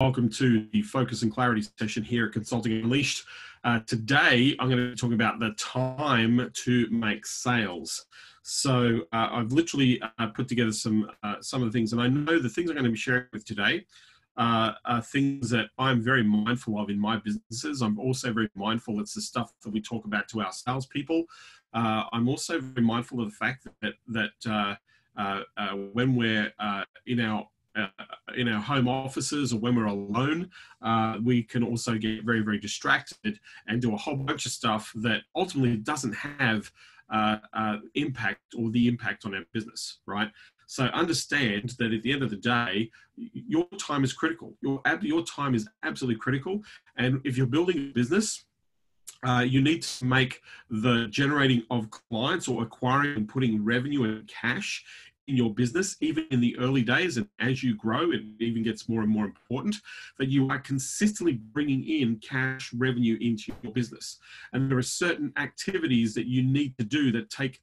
Welcome to the Focus and Clarity session here at Consulting Unleashed. Today, I'm going to be talking about the time to make sales. So I've literally put together some of the things, and I know the things I'm going to be sharing with today are things that I'm very mindful of in my businesses. I'm also very mindful it's the stuff that we talk about to our salespeople. I'm also very mindful of the fact that when we're in our home offices or when we're alone, we can also get very, very distracted and do a whole bunch of stuff that ultimately doesn't have impact or the impact on our business, right? So understand that at the end of the day, your time is critical. Your time is absolutely critical. And if you're building a business, you need to make the generating of clients or acquiring and putting revenue and cash in your business, even in the early days, and as you grow, it even gets more and more important that you are consistently bringing in cash revenue into your business. And there are certain activities that you need to do that take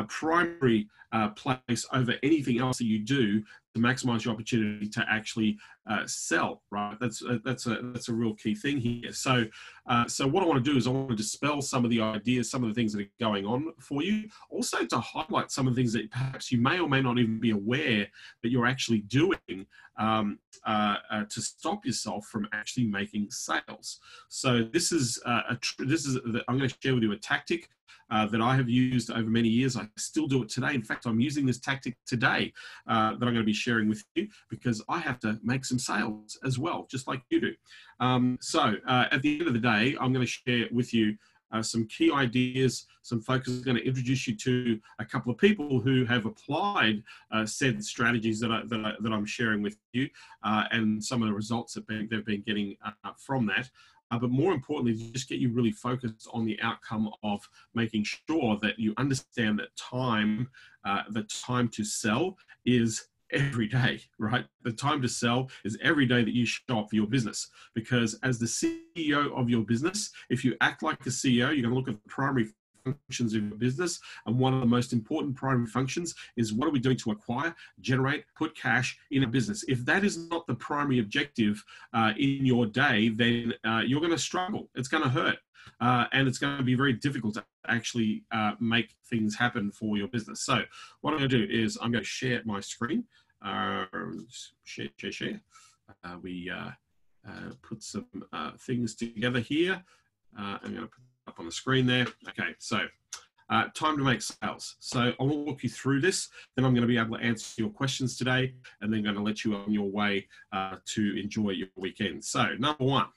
primary place over anything else that you do to maximize your opportunity to actually sell, right? That's a real key thing here. So what I want to do is I want to dispel some of the ideas, some of the things that are going on for you, also to highlight some of the things that perhaps you may or may not even be aware that you're actually doing to stop yourself from actually making sales. So this is I'm going to share with you a tactic that I have used over many years. I still do it today. In fact, I'm using this tactic today that I'm going to be sharing with you because I have to make some sales as well, just like you do. So at the end of the day, I'm going to share with you some key ideas, some focus. I'm going to introduce you to a couple of people who have applied said strategies that I'm sharing with you and some of the results that they've been getting from that. But more importantly, just get you really focused on the outcome of making sure that you understand that the time to sell is every day, right? The time to sell is every day that you show up for your business. Because as the CEO of your business, if you act like a CEO, you're going to look at the primary functions of your business. And one of the most important primary functions is what are we doing to acquire, generate, put cash in a business. If that is not the primary objective in your day, then you're going to struggle. It's going to hurt. And it's going to be very difficult to actually make things happen for your business. So what I'm going to do is I'm going to share my screen. Share. We put some things together here. I'm going to put it up on the screen there. Okay, so time to make sales. So I'll walk you through this. Then I'm going to be able to answer your questions today, and then going to let you on your way to enjoy your weekend. So number one.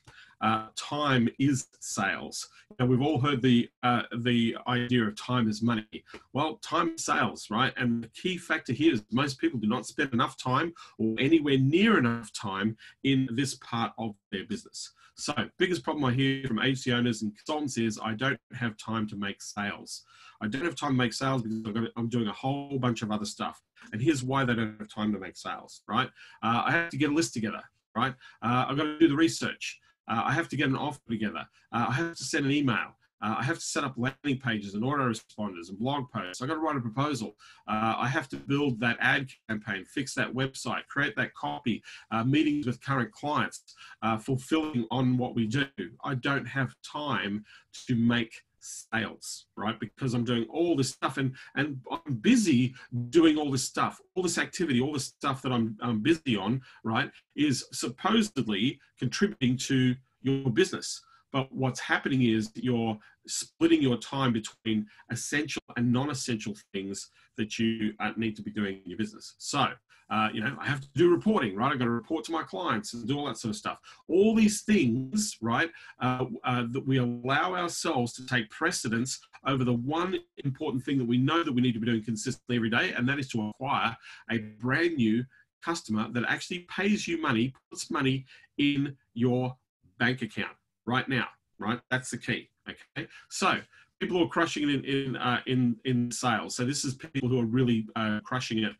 Time is sales. Now, we've all heard the idea of time is money. Well, time is sales, right? And the key factor here is most people do not spend enough time or anywhere near enough time in this part of their business. So biggest problem I hear from agency owners and consultants is I don't have time to make sales. I don't have time to make sales because I'm doing a whole bunch of other stuff. And here's why they don't have time to make sales, right? I have to get a list together, right? I've got to do the research. I have to get an offer together. I have to send an email. I have to set up landing pages and autoresponders and blog posts. I've got to write a proposal. I have to build that ad campaign, fix that website, create that copy, meetings with current clients, fulfilling on what we do. I don't have time to make sales, right? Because I'm doing all this stuff and I'm busy doing all this stuff, all this activity, all this stuff that I'm busy on, right, is supposedly contributing to your business. But what's happening is you're splitting your time between essential and non-essential things that you need to be doing in your business. So, I have to do reporting, right? I've got to report to my clients and do all that sort of stuff. All these things, right, that we allow ourselves to take precedence over the one important thing that we know that we need to be doing consistently every day, and that is to acquire a brand new customer that actually pays you money, puts money in your bank account right now, right? That's the key, okay? So people who are crushing it in sales. So this is people who are really crushing it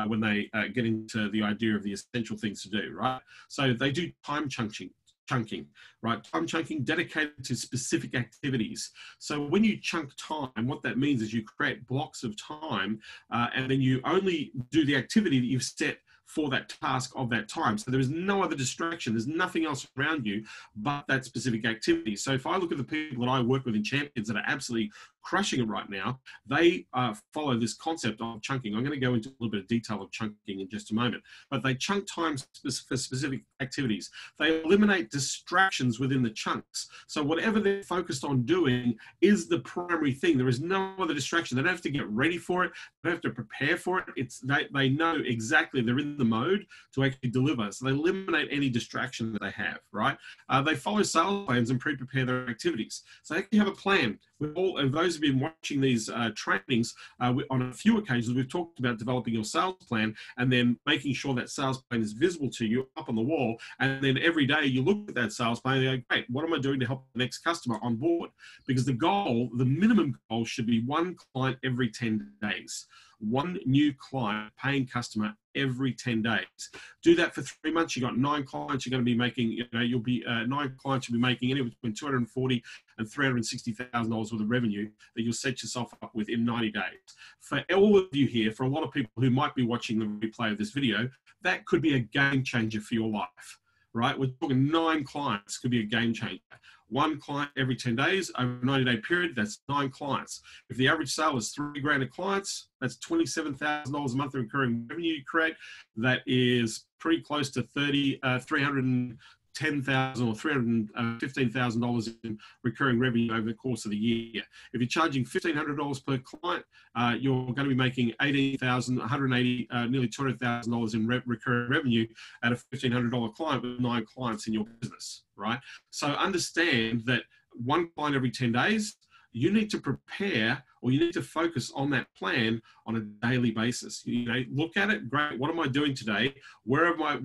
when they get into the idea of the essential things to do, right? So they do time chunking, right? Time chunking dedicated to specific activities. So when you chunk time, what that means is you create blocks of time and then you only do the activity that you've set for that task of that time. So there is no other distraction. There's nothing else around you but that specific activity. So if I look at the people that I work with in Champions that are absolutely crushing it right now, they follow this concept of chunking. I'm going to go into a little bit of detail of chunking in just a moment, but they chunk time for specific activities. They eliminate distractions within the chunks. So whatever they're focused on doing is the primary thing. There is no other distraction. They don't have to get ready for it. They don't have to prepare for it. They know exactly they're in the mode to actually deliver. So they eliminate any distraction that they have, right? They follow sales plans and pre-prepare their activities. So they actually have a plan. And those who've been watching these trainings, on a few occasions, we've talked about developing your sales plan and then making sure that sales plan is visible to you up on the wall. And then every day you look at that sales plan and you go, great, what am I doing to help the next customer on board? Because the minimum goal should be one client every 10 days. One new client, paying customer every 10 days. Do that for 3 months. You got 9 clients. You're going to be making, 9 clients. You'll be making anywhere between $240,000 and $360,000 worth of revenue that you'll set yourself up with in 90 days. For all of you here, for a lot of people who might be watching the replay of this video, that could be a game changer for your life, right? We're talking 9 clients could be a game changer. 1 client every 10 days over a 90-day period, that's 9 clients. If the average sale is $3,000 a client, that's $27,000 a month of recurring revenue you create. That is pretty close to $310,000 or $315,000 in recurring revenue over the course of the year. If you're charging $1,500 per client, you're going to be making $180,000, nearly $200,000 in recurring revenue at a $1,500 client with 9 clients in your business, right? So understand that 1 client every 10 days, you need to prepare, or you need to focus on that plan on a daily basis. Look at it. Great. What am I doing today? Where am I,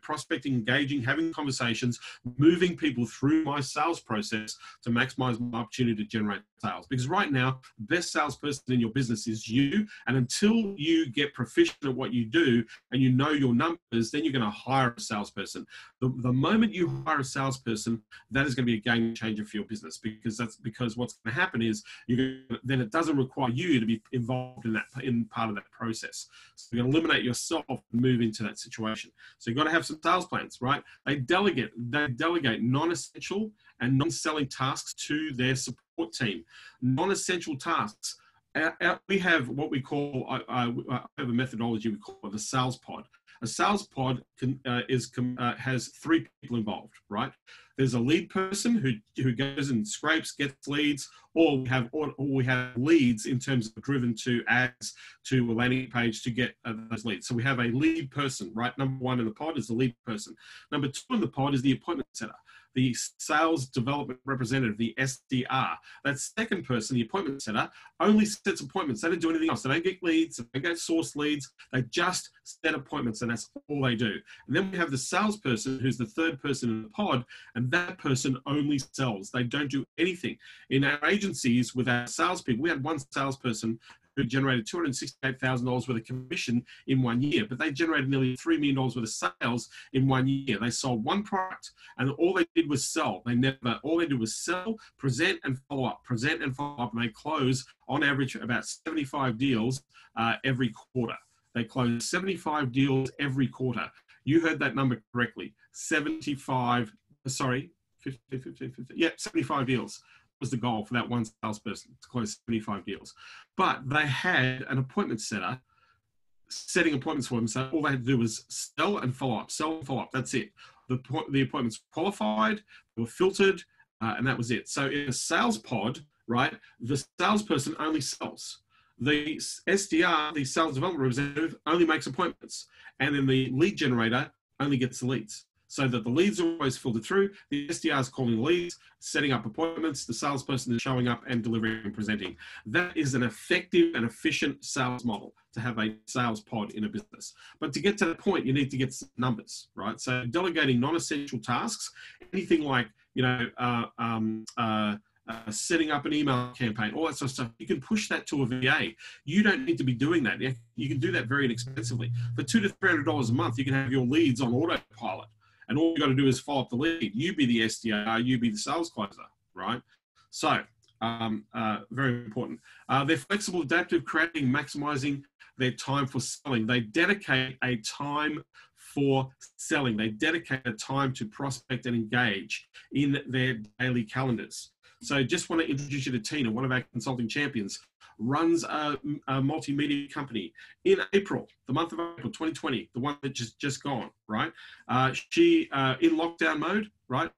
prospecting, engaging, having conversations, moving people through my sales process to maximize my opportunity to generate sales? Because right now, the best salesperson in your business is you. And until you get proficient at what you do and you know your numbers, then you're going to hire a salesperson. The moment you hire a salesperson, that is going to be a game changer for your business, because what's going to happen is then it doesn't require you to be involved in part of that process. So you're going to eliminate yourself and move into that situation. So you've got to have some sales plans, right? They delegate non-essential and non-selling tasks to their support team. Non-essential tasks. We have what we call, I have a methodology we call the sales pod. A sales pod has 3 people involved, right? There's a lead person who goes and scrapes, gets leads, or we have leads in terms of driven to ads to a landing page to get those leads. So we have a lead person, right? Number 1 in the pod is the lead person. Number 2 in the pod is the appointment setter, the sales development representative, the SDR. That second person, the appointment setter, only sets appointments. They don't do anything else. They don't get leads. They don't get source leads. They just set appointments, and that's all they do. And then we have the salesperson, who's the third person in the pod, and that person only sells. They don't do anything. In our agencies with our salespeople, we had 1 salesperson who generated $268,000 worth of commission in 1 year, but they generated nearly $3 million worth of sales in 1 year. They sold 1 product, and all they did was sell. All they did was sell, present, and follow up, and they close on average about 75 deals every quarter. They close 75 deals every quarter. You heard that number correctly. 75 deals was the goal for that 1 salesperson, to close 75 deals. But they had an appointment setter setting appointments for them. So all they had to do was sell and follow up. That's it. The appointments were qualified, they were filtered, and that was it. So in a sales pod, right, the salesperson only sells. The SDR, the sales development representative, only makes appointments. And then the lead generator only gets the leads. So that the leads are always filtered through. The SDR is calling leads, setting up appointments. The salesperson is showing up and delivering and presenting. That is an effective and efficient sales model, to have a sales pod in a business. But to get to that point, you need to get some numbers, right? So delegating non-essential tasks, anything like, setting up an email campaign, all that sort of stuff, you can push that to a VA. You don't need to be doing that. You can do that very inexpensively. For $200 to $300 a month, you can have your leads on autopilot. And all you got to do is follow up the lead. You be the SDR, you be the sales closer, right? So very important. They're flexible, adaptive, creating, maximizing their time for selling. They dedicate a time for selling. They dedicate a time to prospect and engage in their daily calendars. So just want to introduce you to Tina, one of our consulting champions, runs a multimedia company in April, the month of April 2020, the one that just gone, right? She, in lockdown mode, right,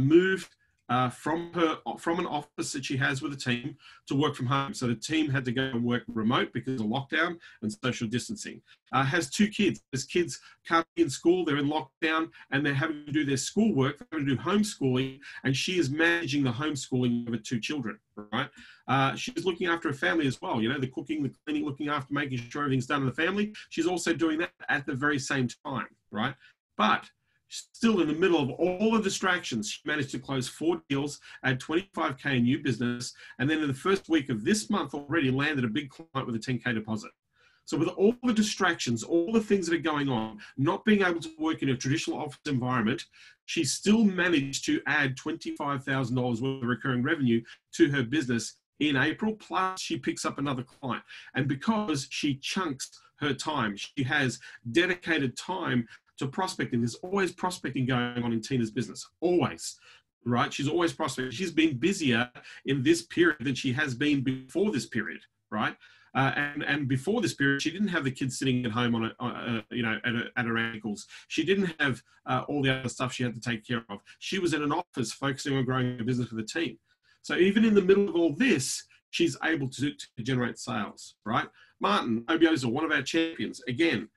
moved from an office that she has with a team to work from home. So the team had to go and work remote because of lockdown and social distancing. Has 2 kids. Those kids can't be in school. They're in lockdown and they're having to do their schoolwork. They're having to do homeschooling, and she is managing the homeschooling of her 2 children, right? She's looking after her family as well. You know, the cooking, the cleaning, looking after, making sure everything's done in the family. She's also doing that at the very same time, right? But still in the middle of all the distractions, she managed to close 4 deals, add 25K in new business, and then in the first week of this month already landed a big client with a 10K deposit. So with all the distractions, all the things that are going on, not being able to work in a traditional office environment, she still managed to add $25,000 worth of recurring revenue to her business in April, plus she picks up another client. And because she chunks her time, she has dedicated time to prospecting. There's always prospecting going on in Tina's business, always, right? She's always prospecting. She's been busier in this period than she has been before this period, right? And before this period, she didn't have the kids sitting at home on at her ankles. She didn't have all the other stuff she had to take care of. She was in an office focusing on growing her business with a team. So even in the middle of all this, she's able to generate sales, right? Martin Obioza, one of our champions, again,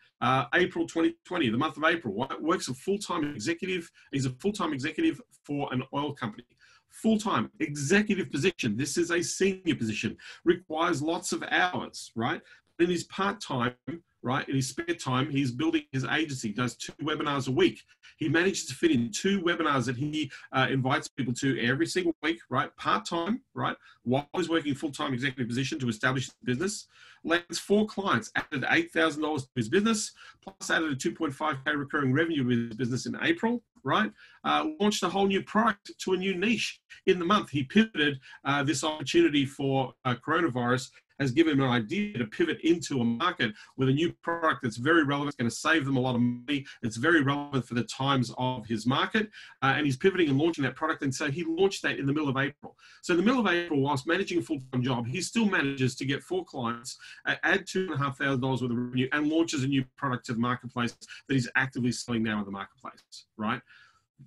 April 2020, the month of April, works a full-time executive. He's a full-time executive for an oil company. Full-time executive position. This is a senior position, requires lots of hours, right? In his part-time, right, in his spare time, he's building his agency, does 2 webinars a week. He manages to fit in 2 webinars that he invites people to every single week, right, part-time, right, while he's working full-time executive position to establish his business. Lands 4 clients, added $8,000 to his business, plus added a 2.5K recurring revenue to his business in April, right? Launched a whole new product to a new niche in the month. He pivoted this opportunity for coronavirus, has given him an idea to pivot into a market with a new product that's very relevant. It's going to save them a lot of money. It's very relevant for the times of his market. And he's pivoting and launching that product. And so he launched that in the middle of April. So in the middle of April, whilst managing a full-time job, he still manages to get 4 clients, add $2,500 worth of revenue, and launches a new product to the marketplace that he's actively selling now in the marketplace, right?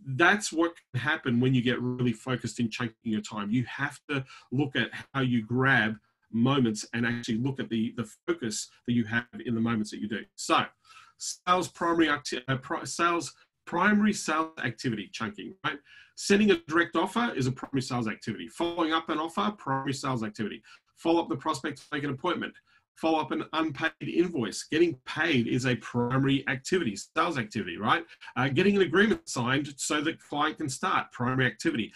That's what can happen when you get really focused in chunking your time. You have to look at how you grab moments and actually look at the focus that you have in the moments that you do. So primary sales activity chunking, right? Sending a direct offer is a primary sales activity. Following up an offer, primary sales activity. Follow up the prospect to make an appointment. Follow up an unpaid invoice. Getting paid is a primary activity, sales activity, right? Getting an agreement signed so that client can start, primary activity.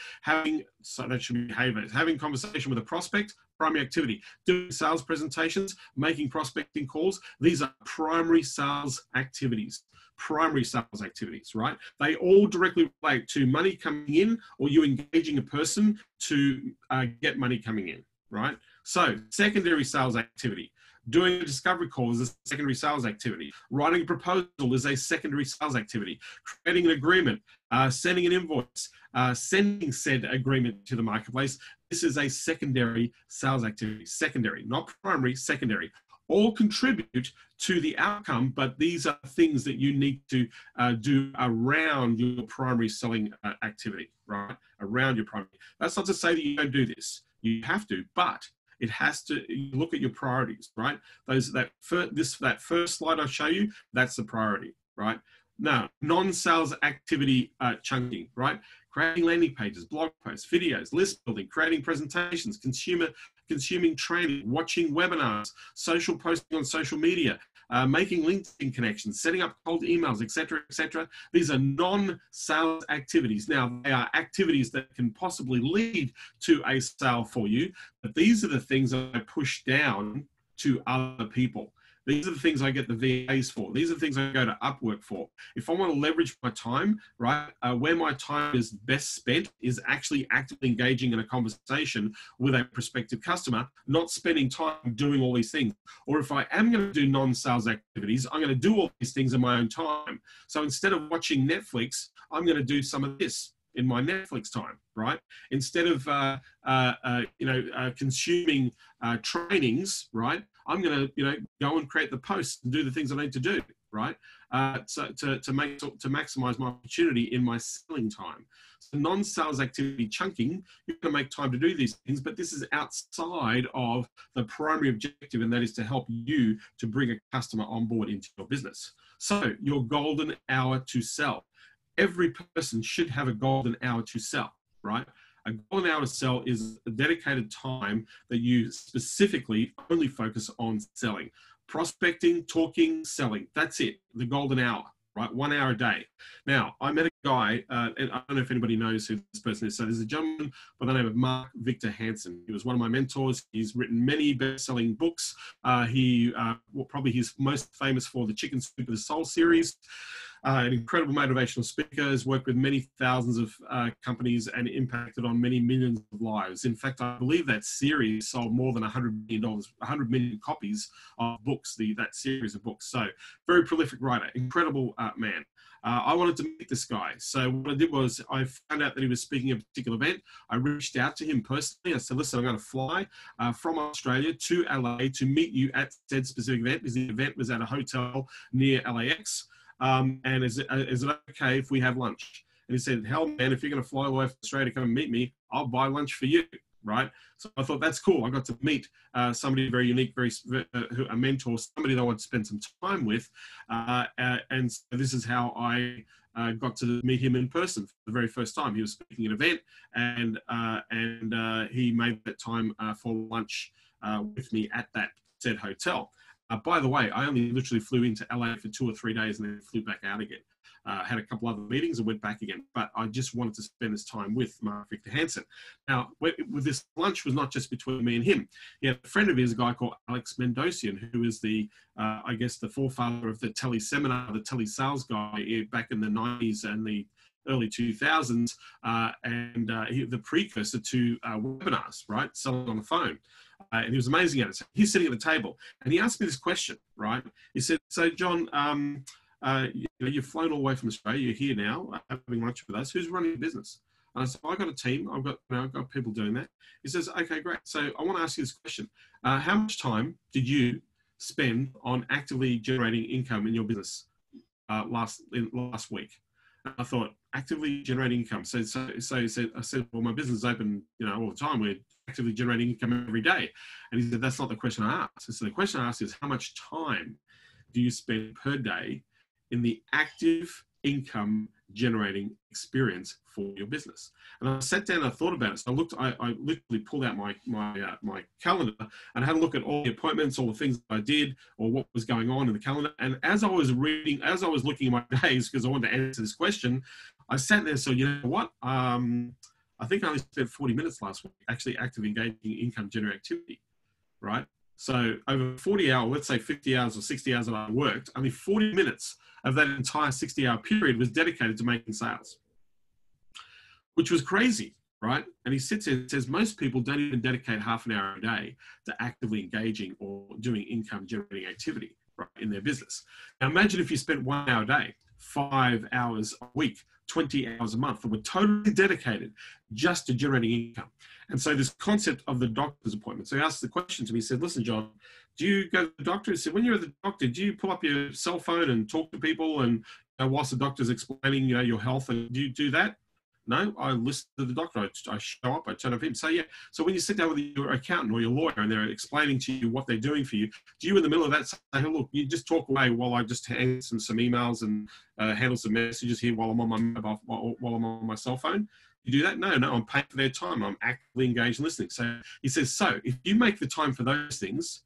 So that should be behavior. Having conversation with a prospect, primary activity. Doing sales presentations, making prospecting calls. These are primary sales activities. Primary sales activities, right? They all directly relate to money coming in or you engaging a person to get money coming in, right? So secondary sales activity. Doing a discovery call is a secondary sales activity. Writing a proposal is a secondary sales activity. Creating an agreement, sending an invoice, sending said agreement to the marketplace. This is a secondary sales activity. Secondary, not primary, secondary. All contribute to the outcome, but these are things that you need to do around your primary selling activity, right? Around your primary. That's not to say that you don't do this. You have to, but it has to, you look at your priorities, right? That first slide I show you, that's the priority, right? Now, non-sales activity chunking, right? Creating landing pages, blog posts, videos, list building, creating presentations, consuming training, watching webinars, social posting on social media, making LinkedIn connections, setting up cold emails, etc., etc. These are non-sales activities. Now, they are activities that can possibly lead to a sale for you, but these are the things that I push down to other people. These are the things I get the VAs for. These are the things I go to Upwork for. If I want to leverage my time, right, where my time is best spent is actually actively engaging in a conversation with a prospective customer, not spending time doing all these things. Or if I am going to do non-sales activities, I'm going to do all these things in my own time. So instead of watching Netflix, I'm going to do some of this in my Netflix time, right? Instead of consuming trainings, right? I'm going to go and create the posts and do the things I need to do, right? So to maximize my opportunity in my selling time. So non-sales activity chunking, you're going to make time to do these things, but this is outside of the primary objective, and that is to help you to bring a customer on board into your business. So your golden hour to sell. Every person should have a golden hour to sell, right? A golden hour to sell is a dedicated time that you specifically only focus on selling. Prospecting, talking, selling. That's it, the golden hour, right? 1 hour a day. Now, I met a guy, and I don't know if anybody knows who this person is. So there's a gentleman by the name of Mark Victor Hansen. He was one of my mentors. He's written many best-selling books. Probably he's most famous for the Chicken Soup of the Soul series. An incredible motivational speaker, has worked with many thousands of companies and impacted on many millions of lives. In fact, I believe that series sold more than $100 million, 100 million copies of books, that series of books. So very prolific writer, incredible man. I wanted to meet this guy. So what I did was I found out that he was speaking at a particular event. I reached out to him personally. I said, listen, I'm going to fly from Australia to LA to meet you at said specific event, because the event was at a hotel near LAX. And is it okay if we have lunch? And he said, hell, man, if you're going to fly away from Australia to come and meet me, I'll buy lunch for you, right? So I thought, that's cool. I got to meet somebody very unique, a mentor, somebody that I want to spend some time with. And so this is how I got to meet him in person for the very first time. He was speaking at an event, and he made that time for lunch with me at that said hotel. By the way, I only literally flew into LA for 2 or 3 days and then flew back out again. Had a couple other meetings and went back again. But I just wanted to spend this time with Mark Victor Hansen. Now, with this lunch was not just between me and him. He had a friend of his, a guy called Alex Mendocian, who is the forefather of the teleseminar, the telesales guy back in the 90s and the early 2000s, the precursor to webinars, right? Selling on the phone. And he was amazing at it. So he's sitting at the table and he asked me this question, right? He said, so John, you've flown all the way from Australia. You're here now having lunch with us. Who's running the business? And I said, I got a team. I've got people doing that. He says, okay, great. So I want to ask you this question. How much time did you spend on actively generating income in your business last week? And I thought, actively generating income. So I said, well, my business is open, all the time. We're actively generating income every day. And he said, that's not the question I asked. So the question I asked is, how much time do you spend per day in the active income generating experience for your business? And I sat down and I thought about it. So I literally pulled out my calendar and had a look at all the appointments, all the things that I did, or what was going on in the calendar. And as I was looking at my days, because I wanted to answer this question, I sat there. So you know what? I think I only spent 40 minutes last week actually actively engaging in income generating activity, right? So over 40 hours, let's say 50 hours or 60 hours that I worked, only 40 minutes of that entire 60-hour period was dedicated to making sales, which was crazy, right? And he sits there and says, most people don't even dedicate half an hour a day to actively engaging or doing income generating activity, right, in their business. Now imagine if you spent 1 hour a day, 5 hours a week, 20 hours a month that were totally dedicated just to generating income. And so this concept of the doctor's appointment. So he asked the question to me, he said, listen, John, do you go to the doctor? He said, when you're at the doctor, do you pull up your cell phone and talk to people and whilst the doctor's explaining, your health, and do you do that? No, I listen to the doctor. I show up, I turn up him. So yeah, so when you sit down with your accountant or your lawyer and they're explaining to you what they're doing for you, do you in the middle of that say, hey, look, you just talk away while I just answer some emails and handle some messages here while I'm on my mobile, while I'm on my cell phone? You do that? No, I'm paying for their time. I'm actively engaged in listening. So he says, so if you make the time for those things,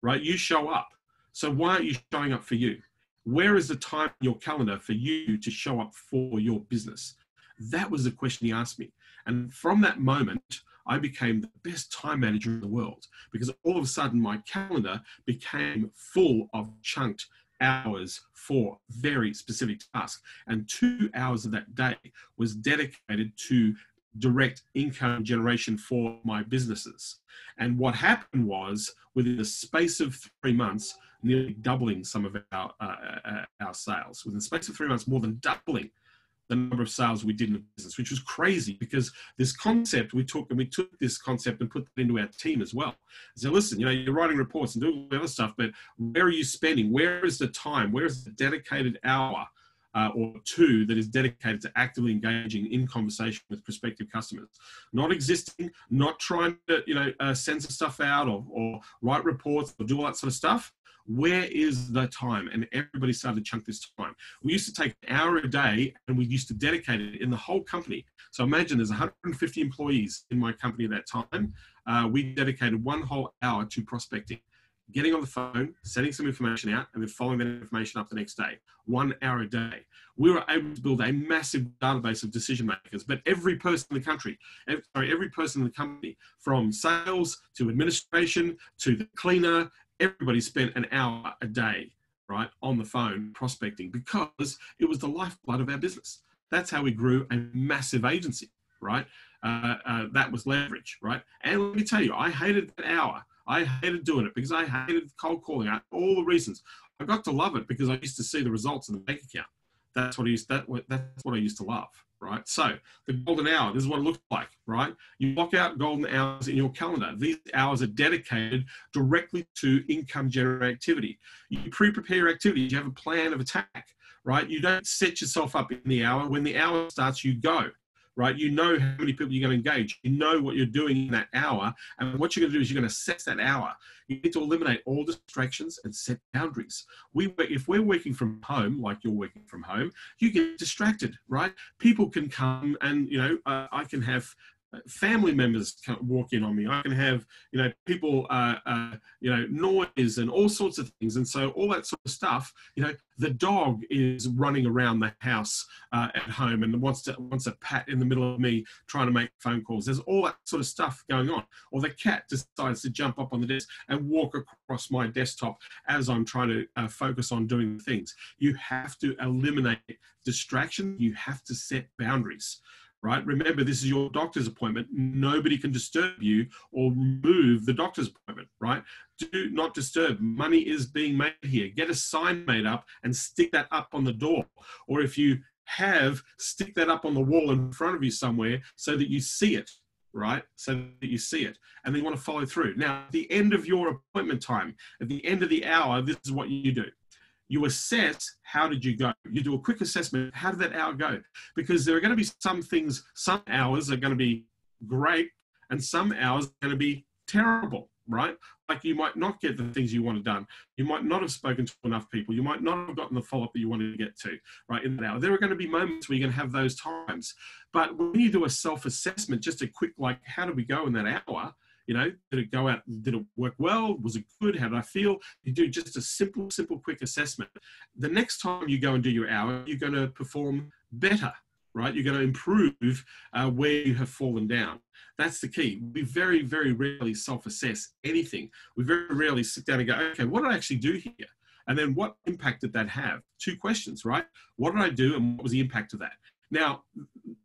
right, you show up. So why aren't you showing up for you? Where is the time in your calendar for you to show up for your business? That was the question he asked me. And from that moment, I became the best time manager in the world, because all of a sudden my calendar became full of chunked hours for very specific tasks. And 2 hours of that day was dedicated to direct income generation for my businesses. And what happened was, within the space of 3 months, nearly doubling some of our sales. Within the space of 3 months, more than doubling the number of sales we did in the business, which was crazy, because this concept we took this concept and put it into our team as well. So listen, you're writing reports and doing all the other stuff, but where are you spending? Where is the time? Where is the dedicated hour or two that is dedicated to actively engaging in conversation with prospective customers? Not existing, not trying to, send some stuff out or write reports or do all that sort of stuff. Where is the time? And everybody started to chunk this time. We used to take an hour a day, and we used to dedicate it in the whole company. So imagine there's 150 employees in my company at that time. We dedicated 1 whole hour to prospecting, getting on the phone, setting some information out, and then following that information up the next day. 1 hour a day. We were able to build a massive database of decision makers, but every person in the country, every person in the company, from sales to administration to the cleaner, everybody spent an hour a day, right, on the phone prospecting, because it was the lifeblood of our business. That's how we grew a massive agency, right? That was leverage, right? And let me tell you, I hated that hour. I hated doing it because I hated cold calling out, all the reasons. I got to love it because I used to see the results in the bank account. That's what I used to love, right? So the golden hour, this is what it looks like, right? You block out golden hours in your calendar. These hours are dedicated directly to income generating activity. You pre-prepare your activities. You have a plan of attack, right? You don't set yourself up in the hour. When the hour starts, you go. Right? You know how many people you're going to engage. You know what you're doing in that hour. And what you're going to do is you're going to set that hour. You need to eliminate all distractions and set boundaries. If we're working from home, like you're working from home, you get distracted, right? People can come and, I can have family members walk in on me. I can have, people, noise and all sorts of things. And so all that sort of stuff, the dog is running around the house at home and wants a pat in the middle of me trying to make phone calls. There's all that sort of stuff going on. Or the cat decides to jump up on the desk and walk across my desktop as I'm trying to focus on doing things. You have to eliminate distraction. You have to set boundaries. Right? Remember, this is your doctor's appointment. Nobody can disturb you or move the doctor's appointment, right? Do not disturb. Money is being made here. Get a sign made up and stick that up on the door. Or if you have, stick that up on the wall in front of you somewhere so that you see it, right? So that you see it. And then you want to follow through. Now, at the end of your appointment time, at the end of the hour, this is what you do. You assess, how did you go? You do a quick assessment. How did that hour go? Because there are going to be some things, some hours are going to be great and some hours are going to be terrible, right? Like you might not get the things you wanted done. You might not have spoken to enough people. You might not have gotten the follow-up that you wanted to get to, right, in that hour. There are going to be moments where you're going to have those times. But when you do a self-assessment, just a quick, like, how did we go in that hour? Did it go out? Did it work well? Was it good? How did I feel? You do just a simple, quick assessment. The next time you go and do your hour, you're going to perform better, right? You're going to improve where you have fallen down. That's the key. We very, very rarely self-assess anything. We very rarely sit down and go, okay, what did I actually do here? And then what impact did that have? 2 questions, right? What did I do and what was the impact of that? Now,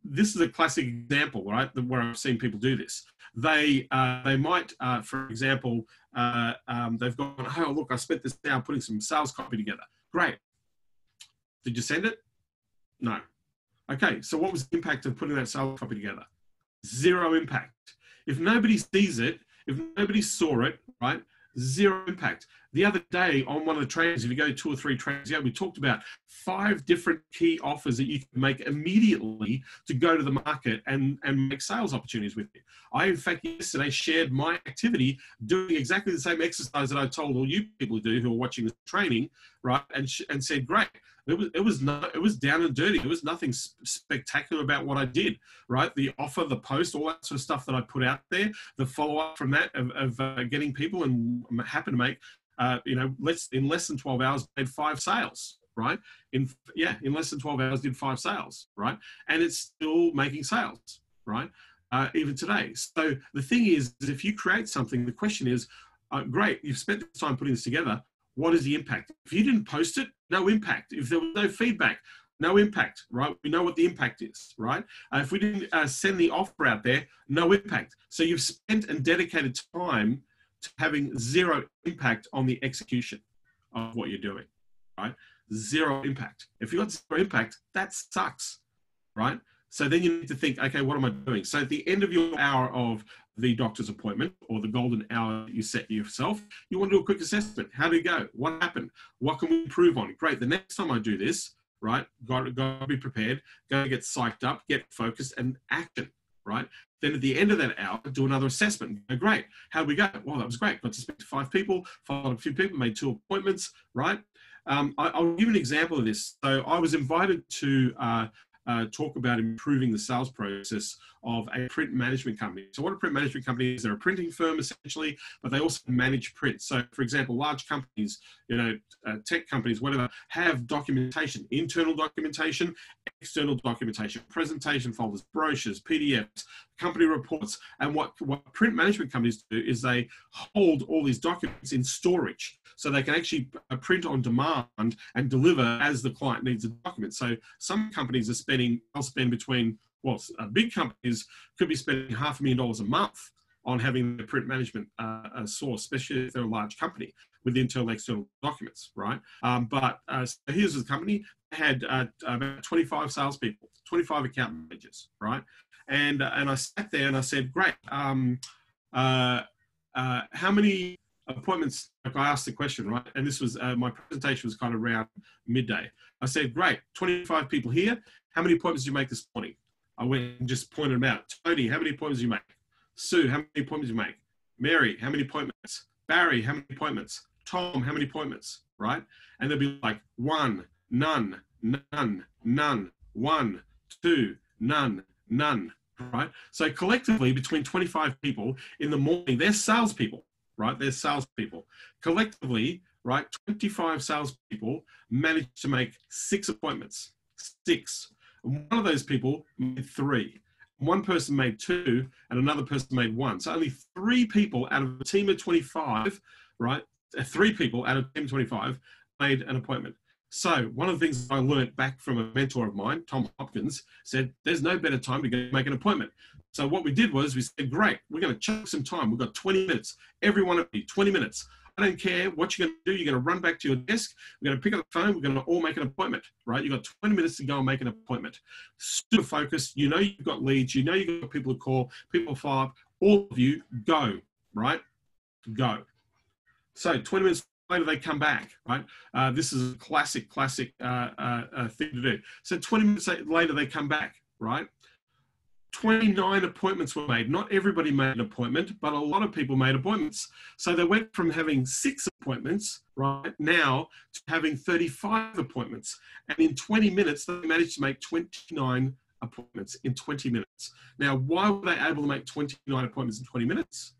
this is a classic example, right, where I've seen people do this. They might, for example, they've gone, oh, look, I spent this hour putting some sales copy together. Great. Did you send it? No. Okay, so what was the impact of putting that sales copy together? 0 impact. If nobody sees it, if nobody saw it, right, 0 impact. The other day on one of the trainings, if you go 2 or 3 trainings ago, we talked about 5 different key offers that you can make immediately to go to the market and make sales opportunities with you. I, in fact, yesterday shared my activity doing exactly the same exercise that I told all you people to do who are watching this training, right? And said, great. It was down and dirty. It was nothing spectacular about what I did, right? The offer, the post, all that sort of stuff that I put out there, the follow-up from that of getting people, and I'm happy to make, in less than 12 hours, made 5 sales, right? In less than 12 hours, did 5 sales, right? And it's still making sales, right? even today. So the thing is if you create something, the question is, great, you've spent this time putting this together. What is the impact? If you didn't post it, no impact. If there was no feedback, no impact, right? We know what the impact is, right? If we didn't send the offer out there, no impact. So you've spent and dedicated time to having zero impact on the execution of what you're doing, right? Zero impact. If you got zero impact, that sucks, right? So then you need to think, okay, what am I doing? So at the end of your hour of the doctor's appointment, or the golden hour that you set yourself, you want to do a quick assessment. How did it go? What happened? What can we improve on? Great. The next time I do this, right, got to be prepared, got to get psyched up, get focused, and action, right? Then at the end of that hour, do another assessment. Great. How did we go? Well, that was great. Got to speak to 5 people, followed a few people, made 2 appointments, right? I'll give you an example of this. So I was invited to talk about improving the sales process of a print management company. So what a print management company is, they're a printing firm essentially, but they also manage print. So for example, large companies, tech companies, whatever, have documentation, internal documentation, external documentation, presentation folders, brochures, PDFs, company reports. And what print management companies do is they hold all these documents in storage, so they can actually print on demand and deliver as the client needs a document. So some companies they'll spend between, big companies could be spending $500,000 a month on having the print management source, especially if they're a large company with internal and external documents, right? So here's the company, had about 25 salespeople, 25 account managers, right? And I sat there and I said, great, how many appointments, like I asked the question, right? And this was, my presentation was kind of around midday. I said, great, 25 people here. How many appointments did you make this morning? I went and just pointed them out. Tony, how many appointments did you make? Sue, how many appointments did you make? Mary, how many appointments? Barry, how many appointments? Tom, how many appointments, right? And they'll be like 1, none, none, none, 1, 2, none, none, right? So collectively, between 25 people in the morning, they're salespeople, right? They're salespeople. Collectively, right, 25 salespeople managed to make 6 appointments, 6. And one of those people made 3. One person made 2 and another person made 1. So only 3 people out of a team of 25, right? 3 people out of a team of 25 made an appointment. So one of the things I learned back from a mentor of mine, Tom Hopkins, said, there's no better time to go make an appointment. So what we did was we said, great, we're going to chuck some time. We've got 20 minutes. Every one of you, 20 minutes. I don't care what you're going to do. You're going to run back to your desk. We're going to pick up the phone. We're going to all make an appointment, right? You've got 20 minutes to go and make an appointment. Super focused. You know you've got leads. You know you've got people to call, people to follow up. All of you, go, right? Go. So 20 minutes later, they come back, right? This is a classic thing to do. So 20 minutes later, they come back, right? 29 appointments were made. Not everybody made an appointment, but a lot of people made appointments. So they went from having 6 appointments right now to having 35 appointments. And in 20 minutes, they managed to make 29 appointments in 20 minutes. Now, why were they able to make 29 appointments in 20 minutes?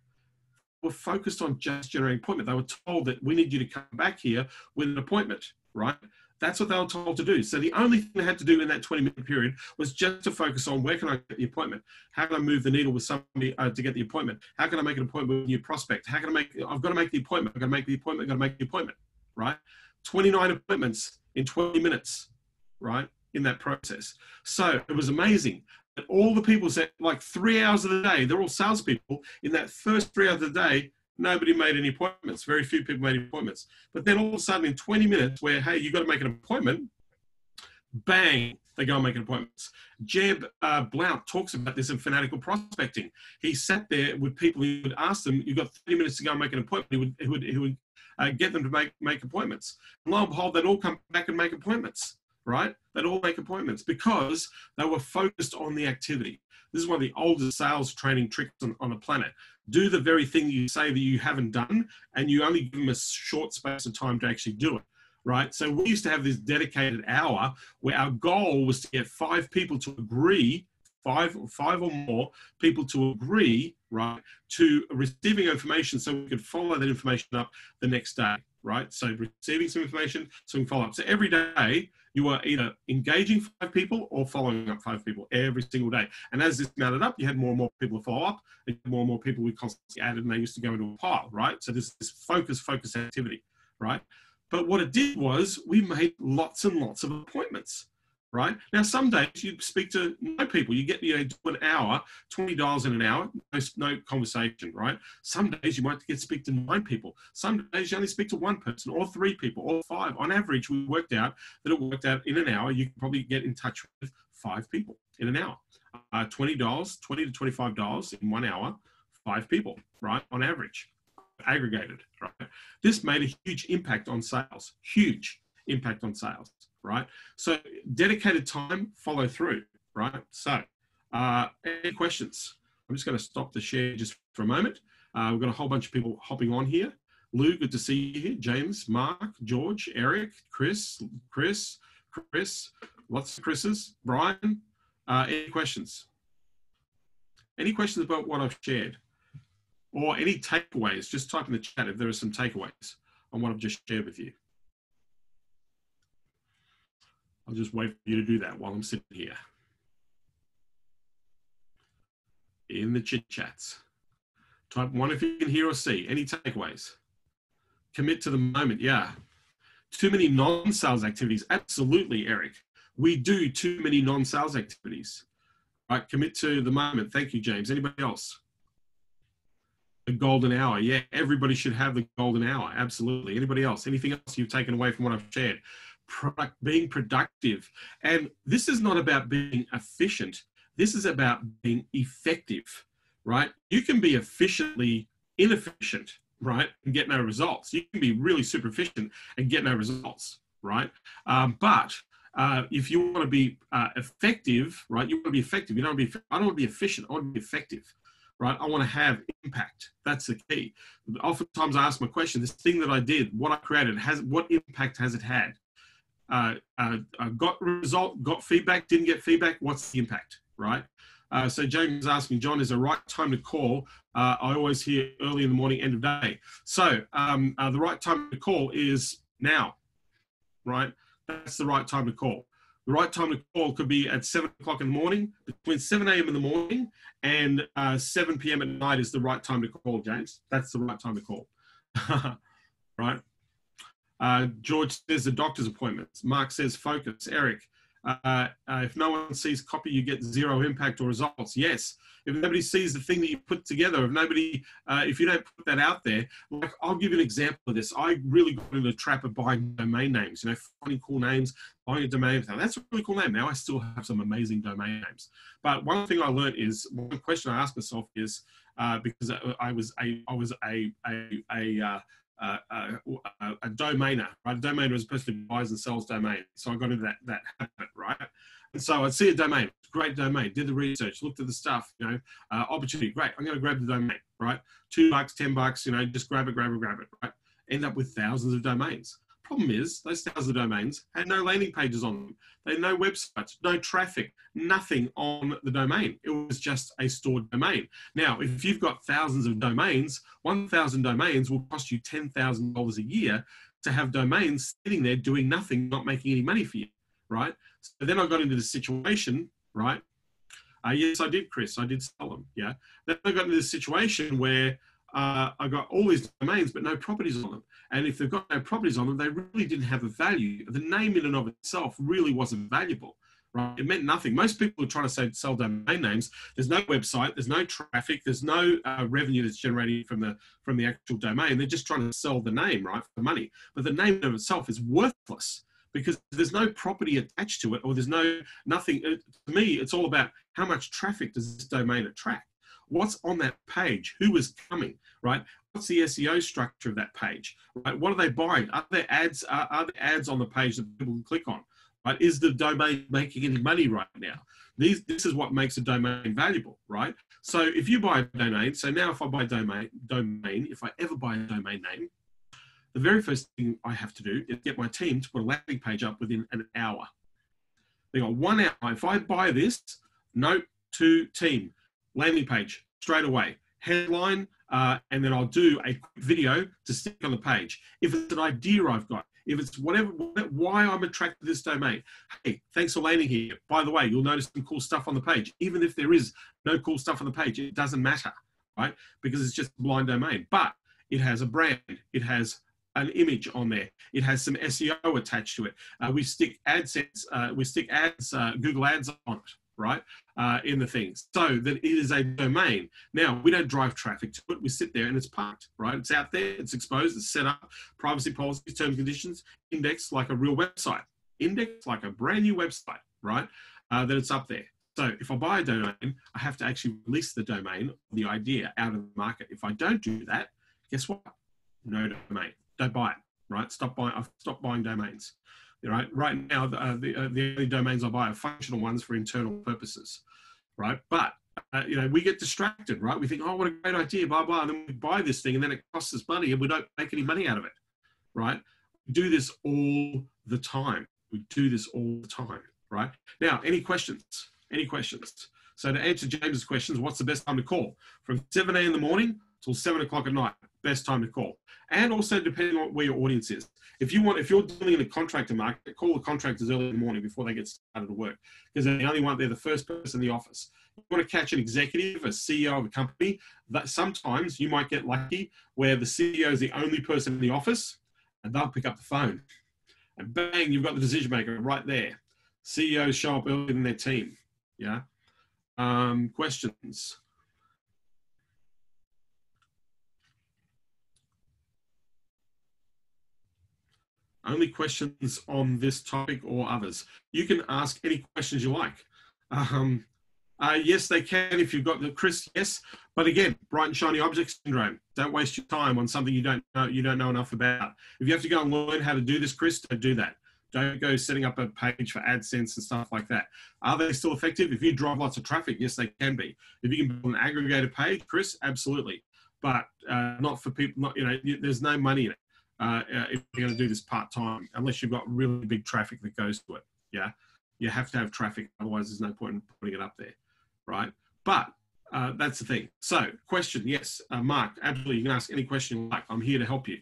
Were focused on just generating appointment. They were told that we need you to come back here with an appointment, right? That's what they were told to do. So the only thing they had to do in that 20-minute period was just to focus on where can I get the appointment? How can I move the needle with somebody to get the appointment? How can I make an appointment with a new prospect? How can I make, I've got to make the appointment. I've got to make the appointment. I've got to make the appointment, right? 29 appointments in 20 minutes, right? In that process. So it was amazing. All the people said, like 3 hours of the day, they're all salespeople. In that first 3 hours of the day, nobody made any appointments. Very few people made appointments. But then all of a sudden in 20 minutes where, hey, you got to make an appointment, bang, they go and make appointments. Jeb Blount talks about this in Fanatical Prospecting. He sat there with people, he would ask them, you've got 30 minutes to go and make an appointment. He would get them to make appointments. And lo and behold, they'd all come back and make appointments, right? They'd all make appointments because they were focused on the activity. This is one of the oldest sales training tricks on the planet. Do the very thing you say that you haven't done, and you only give them a short space of time to actually do it, right? So we used to have this dedicated hour where our goal was to get 5 people to agree, five or more people to agree, right, to receiving information so we could follow that information up the next day, right? So receiving some information, some follow-up. So every day you are either engaging 5 people or following up 5 people every single day. And as this mounted up, you had more and more people to follow up, and more and more people we constantly added, and they used to go into a pile, right? So this focus activity, right? But what it did was we made lots and lots of appointments, right? Now, some days you speak to no people. You get, do an hour, $20 in an hour, no conversation, right? Some days you might get to speak to 9 people. Some days you only speak to 1 person or 3 people or 5. On average, we worked out that it worked out in an hour, you can probably get in touch with 5 people in an hour. $20 to $25 in 1 hour, 5 people, right? On average, aggregated, right? This made a huge impact on sales, huge impact on sales, right? So dedicated time, follow through, right? So any questions? I'm just going to stop the share just for a moment. We've got a whole bunch of people hopping on here. Lou, good to see you here. James, Mark, George, Eric, Chris, lots of Chris's. Brian, any questions? Any questions about what I've shared? Or any takeaways? Just type in the chat if there are some takeaways on what I've just shared with you. I'll just wait for you to do that while I'm sitting here in the chit chats. Type 1 if you can hear or see. Any takeaways? Commit to the moment. Yeah. Too many non-sales activities. Absolutely, Eric. We do too many non-sales activities. Right. Commit to the moment. Thank you, James. Anybody else? The golden hour. Yeah, everybody should have the golden hour. Absolutely. Anybody else? Anything else you've taken away from what I've shared? Being productive. And this is not about being efficient. This is about being effective, right? You can be efficiently inefficient, right? And get no results. You can be really super efficient and get no results, right? But if you want to be effective, right? You want to be effective. You don't want to be, I don't want to be efficient. I want to be effective. Right? I want to have impact. That's the key. Oftentimes I ask my question, this thing that I did, what I created, what impact has it had? Got result, got feedback, didn't get feedback, what's the impact, right? So James is asking, John, is the right time to call? I always hear early in the morning, end of day. So the right time to call is now, right? That's the right time to call. The right time to call could be at 7 o'clock in the morning, between 7 a.m. in the morning and 7 p.m. at night is the right time to call, James. That's the right time to call, right? George says the doctor's appointments. Mark says focus. Eric, if no one sees copy, you get 0 impact or results. Yes. If nobody sees the thing that you put together, if you don't put that out there, like I'll give you an example of this. I really got into the trap of buying domain names, finding cool names, buying a domain. That's a really cool name. Now I still have some amazing domain names. But one thing I learned is, one question I asked myself is, because I was a domainer, right? A domainer is a person who buys and sells domains. So I got into that habit, right? And so I'd see a domain, great domain, did the research, looked at the stuff, opportunity, great. I'm going to grab the domain, right? $2, $10, just grab it, right? End up with thousands of domains. Problem is, those thousands of domains had no landing pages on them. They had no websites, no traffic, nothing on the domain. It was just a stored domain. Now, if you've got thousands of domains, 1,000 domains will cost you $10,000 a year to have domains sitting there doing nothing, not making any money for you, right? So then I got into the situation, right? Yes, I did, Chris. I did sell them, yeah. Then I got into this situation where I got all these domains, but no properties on them. And if they've got no properties on them, they really didn't have a value. The name in and of itself really wasn't valuable, right? It meant nothing. Most people are trying to sell domain names. There's no website, there's no traffic, there's no revenue that's generated from the actual domain. They're just trying to sell the name, right, for money. But the name in and of itself is worthless because there's no property attached to it, or there's nothing. To me, it's all about how much traffic does this domain attract? What's on that page? Who is coming, right? What's the SEO structure of that page, right? What are they buying? Are there ads on the page that people can click on, right? Is the domain making any money right now? This is what makes a domain valuable, right? So if you buy a domain, so now if I buy a domain, if I ever buy a domain name, the very first thing I have to do is get my team to put a landing page up within an hour. They got 1 hour. If I buy this, note to team, landing page straight away, headline, and then I'll do a quick video to stick on the page. If it's an idea I've got, if it's whatever, why I'm attracted to this domain. Hey, thanks for landing here. By the way, you'll notice some cool stuff on the page. Even if there is no cool stuff on the page, it doesn't matter, right? Because it's just a blind domain. But it has a brand. It has an image on there. It has some SEO attached to it. We stick AdSense, Google Ads on it, right? In the things, so that it is a domain. Now, we don't drive traffic to it. We sit there and it's parked, right? It's out there, it's exposed, it's set up, privacy policies, terms and conditions, indexed like a real website, indexed like a brand new website, right? That it's up there. So if I buy a domain, I have to actually release the domain, the idea, out of the market. If I don't do that, guess what? No domain. Don't buy it, right? I've stopped buying domains. Right now, the only domains I buy are functional ones for internal purposes, right? But we get distracted, right? We think, oh, what a great idea, blah blah, and then we buy this thing, and then it costs us money, and we don't make any money out of it, right? We do this all the time. Right? Now, any questions? Any questions? So to answer James's questions, what's the best time to call? From 7 a.m. in the morning till 7 o'clock at night, best time to call. And also depending on where your audience is. If you're dealing in the contractor market, call the contractors early in the morning before they get started to work, because they're the first person in the office. You want to catch an executive, a CEO of a company, that sometimes you might get lucky where the CEO is the only person in the office, and they'll pick up the phone. And bang, you've got the decision maker right there. CEOs show up earlier than their team. Yeah. Questions? Only questions on this topic or others. You can ask any questions you like. Yes, they can if you've got the Chris. Yes, but again, bright and shiny object syndrome. Don't waste your time on something you don't know enough about. If you have to go and learn how to do this, Chris, don't do that. Don't go setting up a page for AdSense and stuff like that. Are they still effective? If you drive lots of traffic, yes, they can be. If you can build an aggregator page, Chris, absolutely. But not for people. There's no money in it. If you're going to do this part-time, unless you've got really big traffic that goes to it. Yeah, you have to have traffic, otherwise there's no point in putting it up there, right? But that's the thing. So question, yes, Mark, absolutely, you can ask any question you like. I'm here to help you.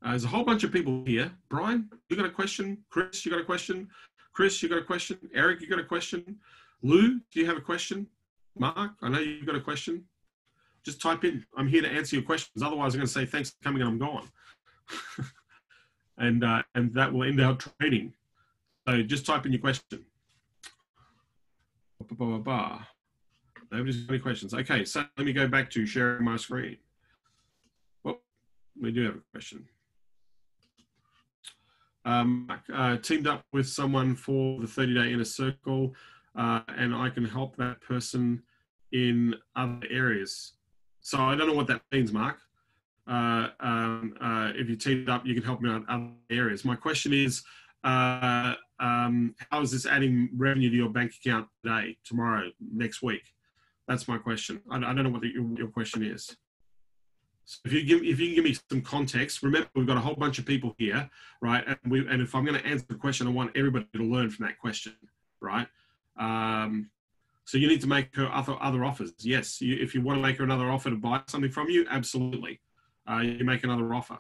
There's a whole bunch of people here. Brian, you got a question? Chris, you got a question? Chris, you got a question? Eric, you got a question? Lou, do you have a question? Mark, I know you've got a question. Just type in, I'm here to answer your questions. Otherwise, I'm going to say, thanks for coming and I'm gone. and that will end our training. So just type in your question. Nobody's got any questions. Okay, so let me go back to sharing my screen. Well, we do have a question. Teamed up with someone for the 30-day inner circle. And I can help that person in other areas. So I don't know what that means, Mark. If you teamed up, you can help me out in other areas. My question is, how is this adding revenue to your bank account today, tomorrow, next week? That's my question. I don't know what your question is. So if you can give me some context, remember we've got a whole bunch of people here, right? And if I'm going to answer the question, I want everybody to learn from that question, right? So you need to make her other offers. Yes, if you want to make her another offer to buy something from you, absolutely. You make another offer.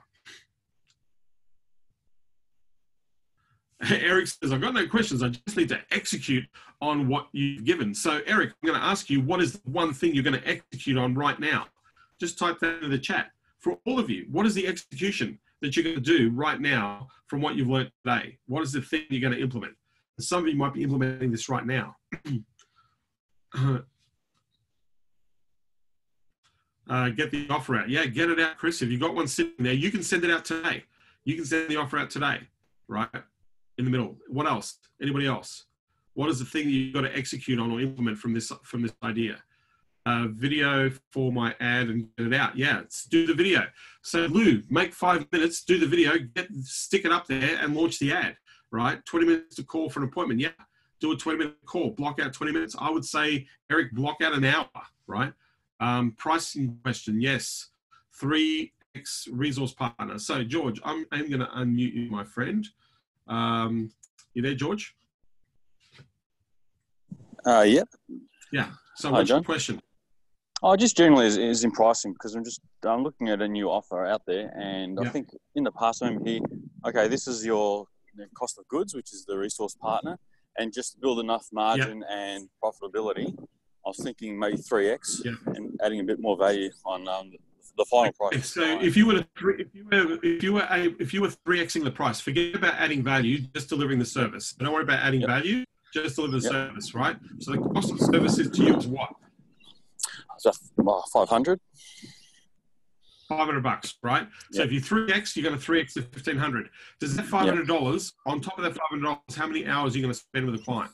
Eric says, I've got no questions. I just need to execute on what you've given. So Eric, I'm going to ask you, what is the one thing you're going to execute on right now? Just type that into the chat. For all of you, what is the execution that you're going to do right now from what you've learned today? What is the thing you're going to implement? Some of you might be implementing this right now. Get the offer out. Yeah, get it out, Chris. If you've got one sitting there, you can send it out today. You can send the offer out today, right? In the middle. What else? Anybody else? What is the thing that you've got to execute on or implement from this idea? Video for my ad and get it out. Yeah, let's do the video. So Lou, make 5 minutes, do the video, stick it up there and launch the ad, right? 20 minutes to call for an appointment. Yeah, do a 20-minute call, block out 20 minutes. I would say, Eric, block out an hour, right? Pricing question, yes. 3x resource partner. So George, I'm going to unmute you, my friend. You there, George? Yeah. Yeah. So Hi, what's your John. question? Oh, just generally is in pricing, because I'm looking at a new offer out there, and I Yeah. think in the past I'm here. Okay, this is your cost of goods, which is the resource partner, and just to build enough margin and profitability, I was thinking maybe 3x and adding a bit more value on the final price. So if you were 3xing the price, forget about adding value, just delivering the service. Don't worry about adding value, just deliver the service, right? So the cost of services to you is what? So 500. $500, right? So if you 3x, you're going to 3x to 1,500. Does that $500 on top of that $500? How many hours are you going to spend with a client,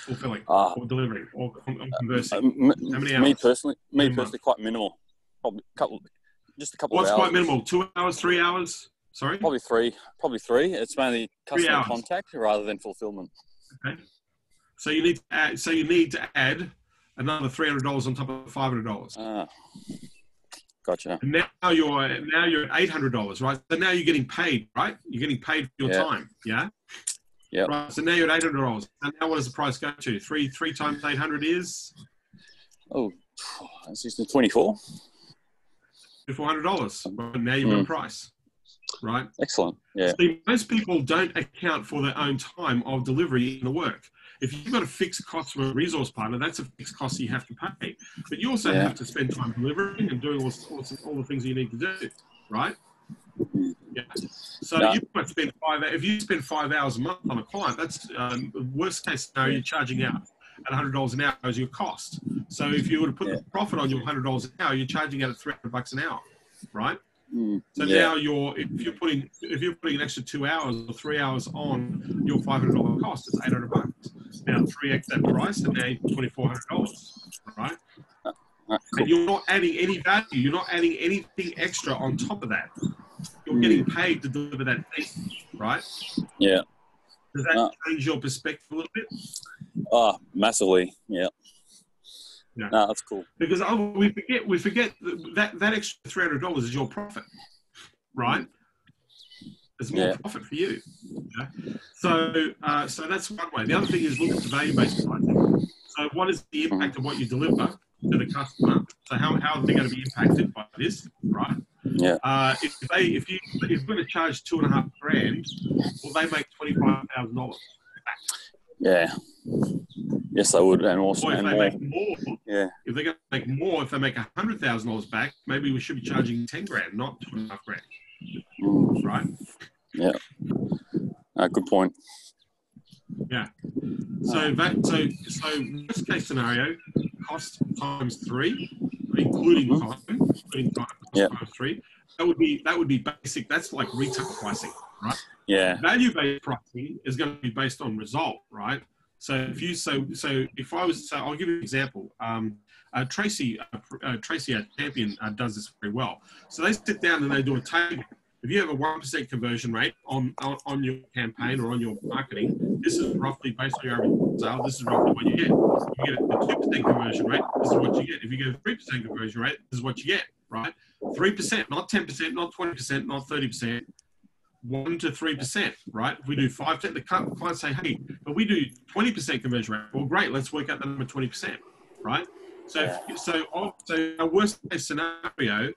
fulfilling or delivering or conversing? How many hours? Me personally, quite minimal. Probably just a couple of hours. What's quite minimal? 2 hours, 3 hours? Sorry. Probably three. It's mainly customer contact rather than fulfillment. Okay. So you need to add another $300 on top of $500. Gotcha. And now you're at $800, right? So now you're getting paid, right? You're getting paid for your time, yeah. Yeah. Right. So now you're at $800. And now what does the price go to? Three times 800 is? Oh, it's 24. $400. Right? Now you've got a price, right? Excellent. Yeah. See, most people don't account for their own time of delivery in the work. If you've got a fixed cost for a resource partner, that's a fixed cost you have to pay. But you also have to spend time delivering and doing all the things you need to do, right? Yeah. So you might spend if you spend 5 hours a month on a client, that's worst case scenario, you're charging out at $100 an hour as your cost. So if you were to put the profit on your $100 an hour, you're charging out at $300 an hour, right? So now if you're putting an extra 2 hours or 3 hours on your $500 cost, it's $800. Now 3x that price, and now you're $2,400, right? Cool. And you're not adding any value. You're not adding anything extra on top of that. You're getting paid to deliver that thing, right? Yeah. Does that change your perspective a little bit? Oh, massively. Yeah. Yeah. No, that's cool. Because we forget that extra $300 is your profit, right? There's more profit for you. Okay? So that's one way. The other thing is look at the value-based pricing. So what is the impact of what you deliver to the customer? So how are they going to be impacted by this, right? Yeah. If you're going to charge $2,500, will they make $25,000 back? Yeah. Yes, I would, and also or if they more. make more. Yeah. If they're going to make more, if they make $100,000 back, maybe we should be charging $10,000, not $2,500. Right? Yeah. Good point. Yeah. So worst case scenario, cost times 3, including time, times 3. That would be basic. That's like retail pricing, right? Yeah. Value-based pricing is going to be based on result, right? So if I was, I'll give you an example. Tracy, our champion, does this very well. So they sit down and they do a table. If you have a 1% conversion rate on your campaign or on your marketing, this is roughly based on your average sale. This is roughly what you get. If you get a 2% conversion rate, this is what you get. If you get a 3% conversion rate, this is what you get, right? 3%, not 10%, not 20%, not 30%. 1 to 3%, right? If we do 5%, the clients say, hey, but we do 20% conversion rate. Well, great, let's work out the number 20%, right? So a worst case scenario,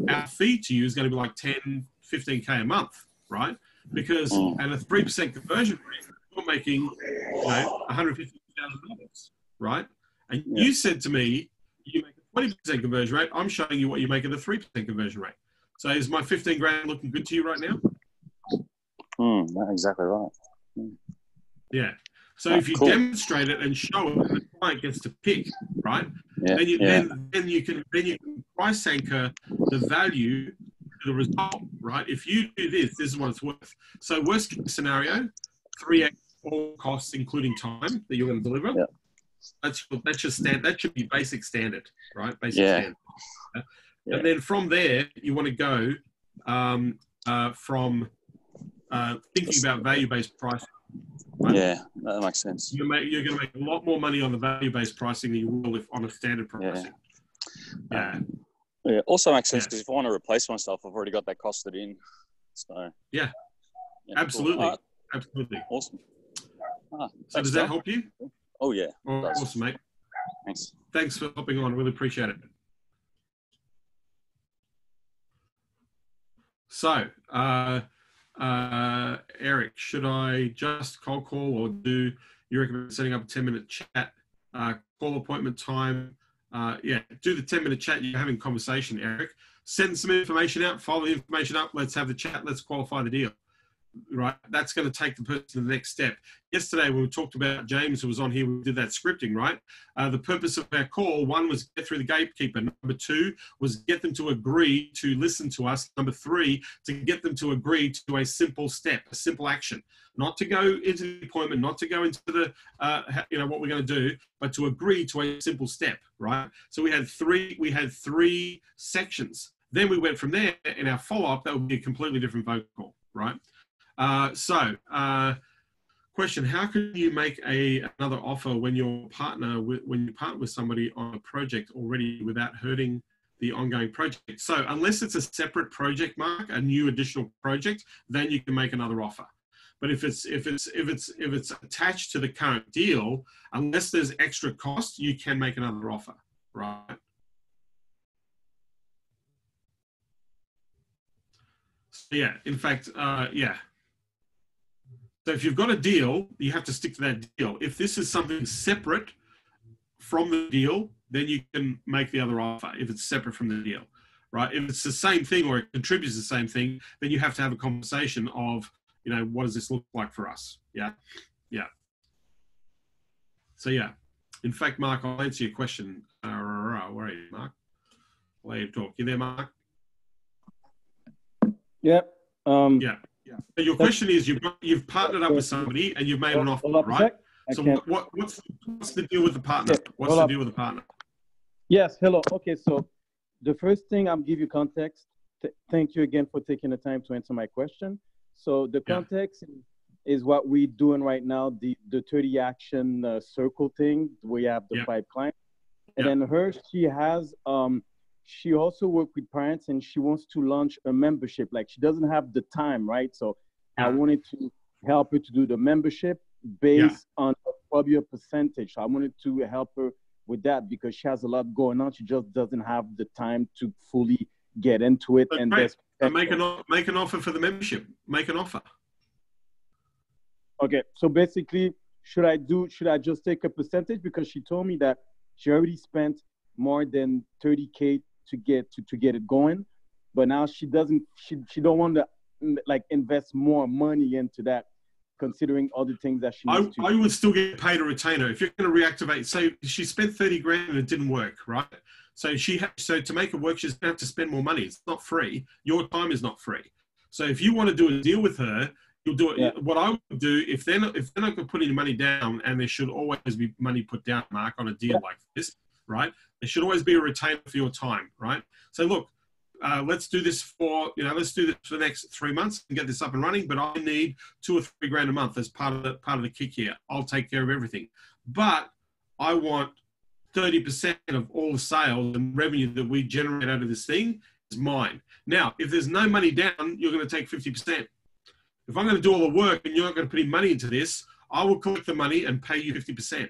our fee to you is going to be like 10, 15K a month, right? Because at a 3% conversion rate, you're making, $150,000, right? And you said to me, you make a 20% conversion rate. I'm showing you what you make at a 3% conversion rate. So is my 15 grand looking good to you right now? That's exactly right. Yeah. So if you demonstrate it and show it, and the client gets to pick, right? Yeah. Then you can price anchor the value to the result, right? If you do this is what it's worth. So worst case scenario, 3x all costs, including time that you're going to deliver. Yeah. That's your standard. That should be basic standard, right? Basic standard. Yeah. And then from there, you want to go from thinking about value-based pricing. Right? Yeah, that makes sense. You're going to make a lot more money on the value-based pricing than you will if on a standard pricing. Yeah. Also makes sense because if I want to replace myself, I've already got that costed in. So absolutely, cool. Absolutely. Awesome. Ah, So thanks, does that John. help you? Oh, yeah. Oh, awesome, mate. Thanks. Thanks for hopping on. Really appreciate it. So, Eric, should I just cold call, or do you recommend setting up a 10-minute chat, call appointment time? Yeah, do the 10-minute chat. You're having conversation, Eric. Send some information out, follow the information up. Let's have the chat. Let's qualify the deal. Right, that's going to take the person to the next step. Yesterday, when we talked about James, who was on here, we did that scripting, right? The purpose of our call, one was get through the gatekeeper. Number two was get them to agree to listen to us. Number three, to get them to agree to a simple step, a simple action, not to go into the appointment, not to go into the, what we're going to do, but to agree to a simple step, right? So we had three sections. Then we went from there in our follow-up. That would be a completely different phone call, right? Question: how can you make another offer when you partner with somebody on a project already without hurting the ongoing project? So unless it's a separate project, Mark, a new additional project, then you can make another offer. But if it's attached to the current deal, unless there's extra cost, you can make another offer, right? So yeah, in fact, yeah. So if you've got a deal, you have to stick to that deal. If this is something separate from the deal, then you can make the other offer if it's separate from the deal, right? If it's the same thing or it contributes the same thing, then you have to have a conversation of, what does this look like for us? Yeah, yeah. So yeah, in fact, Mark, I'll answer your question. Where are you, Mark? I'll let you talk. You there, Mark? Yep. Yeah. Yeah. So your question is, you've partnered up with somebody and you've made an offer, right? So what's the deal with the partner? What's the deal with the partner? Yes. Hello. Okay. So the first thing, I'll give you context. Thank you again for taking the time to answer my question. So the context is what we're doing right now, the 30 action circle thing. We have the 5 clients. And then she has, she also worked with parents and she wants to launch a membership. Like, she doesn't have the time, right? So I wanted to help her to do the membership based on probably a percentage. So I wanted to help her with that because she has a lot going on. She just doesn't have the time to fully get into it. And make an offer for the membership. Make an offer. Okay. So basically, should I just take a percentage? Because she told me that she already spent more than 30K to get it going, but now she don't want to like invest more money into that, considering all the things that she needs to. I would still get paid a retainer if you're going to reactivate. So she spent 30 grand and it didn't work, right? So to make it work, she's going to have to spend more money. It's not free. Your time is not free. So if you want to do a deal with her, you'll do it. Yeah. What I would do, if they're not going to put any money down, and there should always be money put down, Mark, on a deal like this, right? There should always be a retainer for your time, right? So look, let's do this for the next 3 months and get this up and running. But I need 2 or 3 grand a month as part of the kick here. I'll take care of everything, but I want 30% of all the sales and revenue that we generate out of this thing is mine. Now, if there's no money down, you're going to take 50%. If I'm going to do all the work and you're not going to put any money into this, I will collect the money and pay you 50%.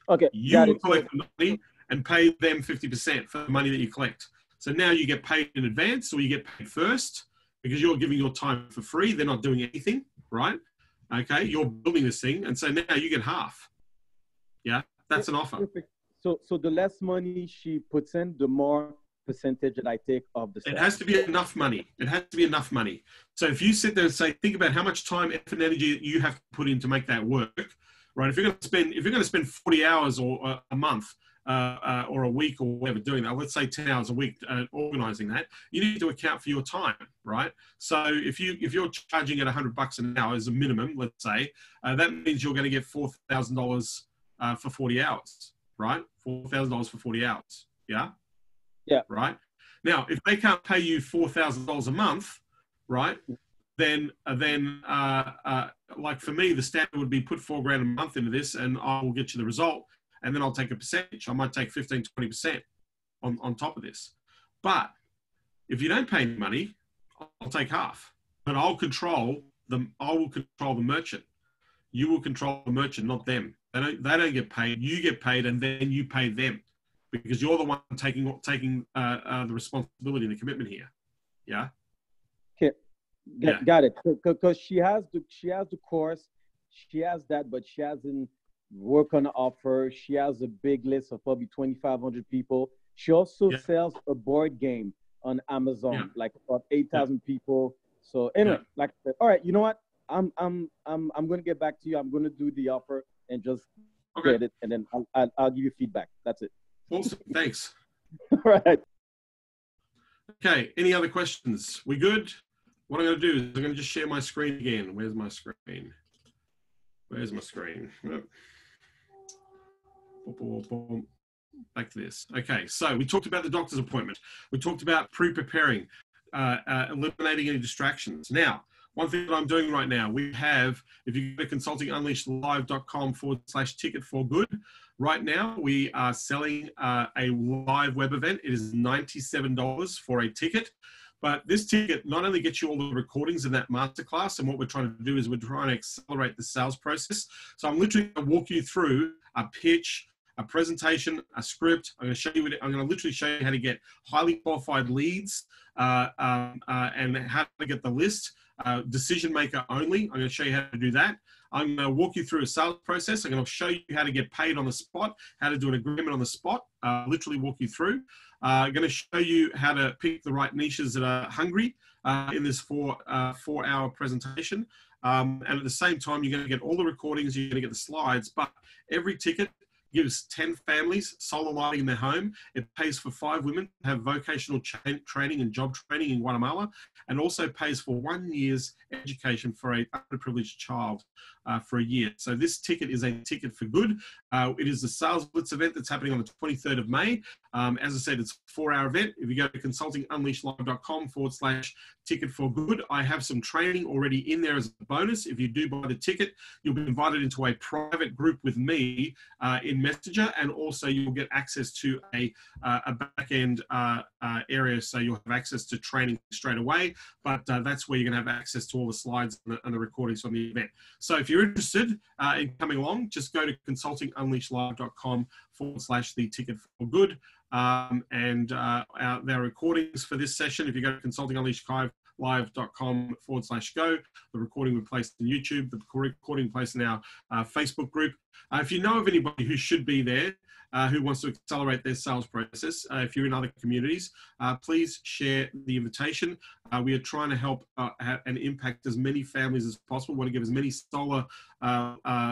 Okay. You will collect the money and pay them 50% for the money that you collect. So now you get paid in advance, or you get paid first because you're giving your time for free. They're not doing anything, right? Okay. You're building this thing. And so now you get half. Yeah. That's an offer. Perfect. So the less money she puts in, the more percentage that I take of the sale. It has to be enough money. It has to be enough money. So if you sit there and say, think about how much time, effort, and energy you have to put in to make that work, right? If you're going to spend 40 hours or a month or a week or whatever doing that, let's say 10 hours a week organizing that, you need to account for your time, right? So if you're charging at $100 an hour as a minimum, let's say, that means you're going to get $4,000 for 40 hours, right? $4,000 for 40 hours. Yeah. Yeah. Right. Now, if they can't pay you $4,000 a month, right, then like for me, the standard would be put 4 grand a month into this and I will get you the result. And then I'll take a percentage. I might take 15, 20% on top of this. But if you don't pay any money, I'll take half. But I will control the merchant. You will control the merchant, not them. They don't get paid. You get paid, and then you pay them because you're the one taking the responsibility and the commitment here. Yeah. Okay. Got it. Because she has the course, she has that, but she hasn't worked on the offer. She has a big list of probably 2,500 people. She also sells a board game on Amazon, like about 8,000 people. So anyway, like I said, all right, you know what? I'm gonna get back to you. I'm gonna do the offer and just get it, and then I'll give you feedback. That's it. Awesome. Thanks. All right. Okay. Any other questions? We good? What I'm going to do is I'm going to just share my screen again. Where's my screen? Where's my screen? Back to this. Okay, so we talked about the doctor's appointment. We talked about pre-preparing, eliminating any distractions. Now, one thing that I'm doing right now, we have, if you go to consultingunleashedlive.com/ticket for good, right now we are selling a live web event. It is $97 for a ticket. But this ticket not only gets you all the recordings in that masterclass, and what we're trying to do is we're trying to accelerate the sales process. So I'm literally going to walk you through a pitch, a presentation, a script. I'm going to literally show you how to get highly qualified leads and how to get the list. Decision maker only. I'm going to show you how to do that. I'm going to walk you through a sales process. I'm going to show you how to get paid on the spot, how to do an agreement on the spot, literally walk you through. I'm going to show you how to pick the right niches that are hungry in this four-hour presentation. And at the same time, you're going to get all the recordings, you're going to get the slides, but every ticket gives 10 families solar lighting in their home. It pays for 5 women to have vocational training and job training in Guatemala, and also pays for 1 year's education for a underprivileged child for a year. So this ticket is a ticket for good. It is the Sales Blitz event that's happening on the 23rd of May. As I said, it's a 4-hour event. If you go to consultingunleashedlive.com/ticket for good, I have some training already in there as a bonus. If you do buy the ticket, you'll be invited into a private group with me in Messenger, and also you'll get access to a back-end area, so you'll have access to training straight away, but that's where you're going to have access to all the slides and the recordings from the event. So if you're interested in coming along, just go to consultingunleashedlive.com/the-ticket for good, and there are recordings for this session. If you go to consultingunleashedlive.com/go, the recording we placed in YouTube, the recording placed in our Facebook group. If you know of anybody who should be there, who wants to accelerate their sales process, if you're in other communities, please share the invitation. We are trying to help and impact as many families as possible. We want to give as many solar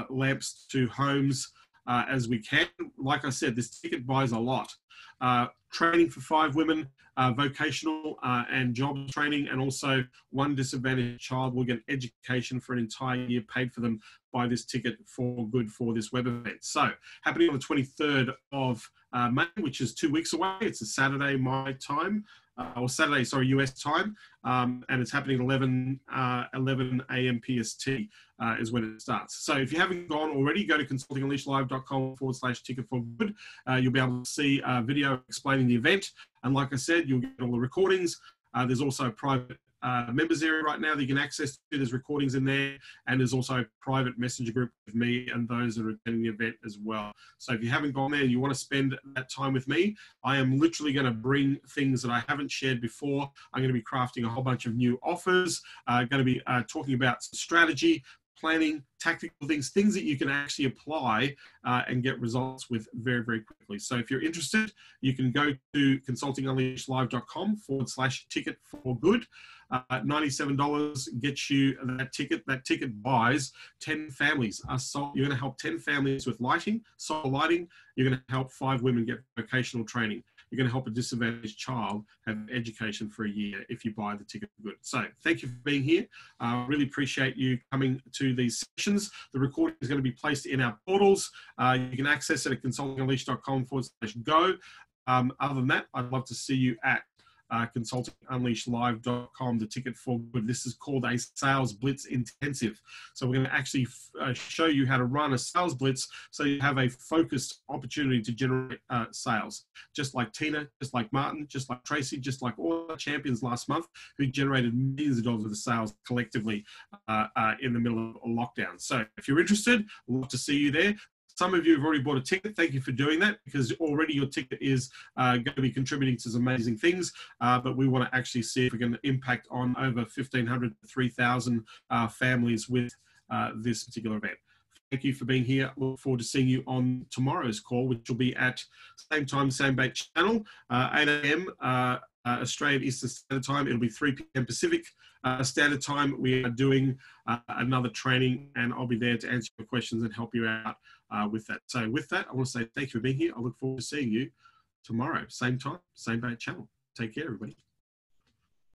lamps to homes as we can. Like I said, this ticket buys a lot. Training for 5 women, vocational and job training, and also 1 disadvantaged child will get education for an entire year paid for them by this ticket for good for this web event. So happening on the 23rd of May, which is 2 weeks away. It's a Saturday my time, or Saturday, sorry, US time, and it's happening 11 a.m. PST is when it starts. So if you haven't gone already, go to consultingunleashedlive.com/ticket for good. You'll be able to see a video explaining the event. And like I said, you'll get all the recordings. There's also a private members area right now that you can access to. There's recordings in there, and there's also a private messenger group with me and those that are attending the event as well. So if you haven't gone there and you want to spend that time with me, I am literally going to bring things that I haven't shared before. I'm going to be crafting a whole bunch of new offers, going to be talking about strategy, planning, tactical things that you can actually apply and get results with very, very quickly. So if you're interested, you can go to consultingunleashedlive.com/ticket for good. $97 gets you that ticket. That ticket buys 10 families. You're going to help 10 families with lighting, solar lighting. You're going to help 5 women get vocational training. You're going to help a disadvantaged child have education for a year if you buy the ticket for good. So thank you for being here. Really appreciate you coming to these sessions. The recording is going to be placed in our portals. You can access it at consultingunleashed.com/go. Other than that, I'd love to see you at consulting unleashlive.com, the ticket for good. This is called a Sales Blitz Intensive. So we're going to actually show you how to run a sales blitz so you have a focused opportunity to generate sales. Just like Tina, just like Martin, just like Tracy, just like all the champions last month who generated millions of dollars of sales collectively in the middle of a lockdown. So if you're interested, I'd love to see you there. Some of you have already bought a ticket. Thank you for doing that, because already your ticket is going to be contributing to some amazing things. But we want to actually see if we can impact on over 1,500 to 3,000 families with this particular event. Thank you for being here. Look forward to seeing you on tomorrow's call, which will be at same time, same bait channel, 8 a.m. Australian Eastern Standard Time. It'll be 3 p.m. Pacific Standard Time. We are doing another training, and I'll be there to answer your questions and help you out with that. So with that, I want to say thank you for being here. I look forward to seeing you tomorrow, same time, same bait channel. Take care, everybody.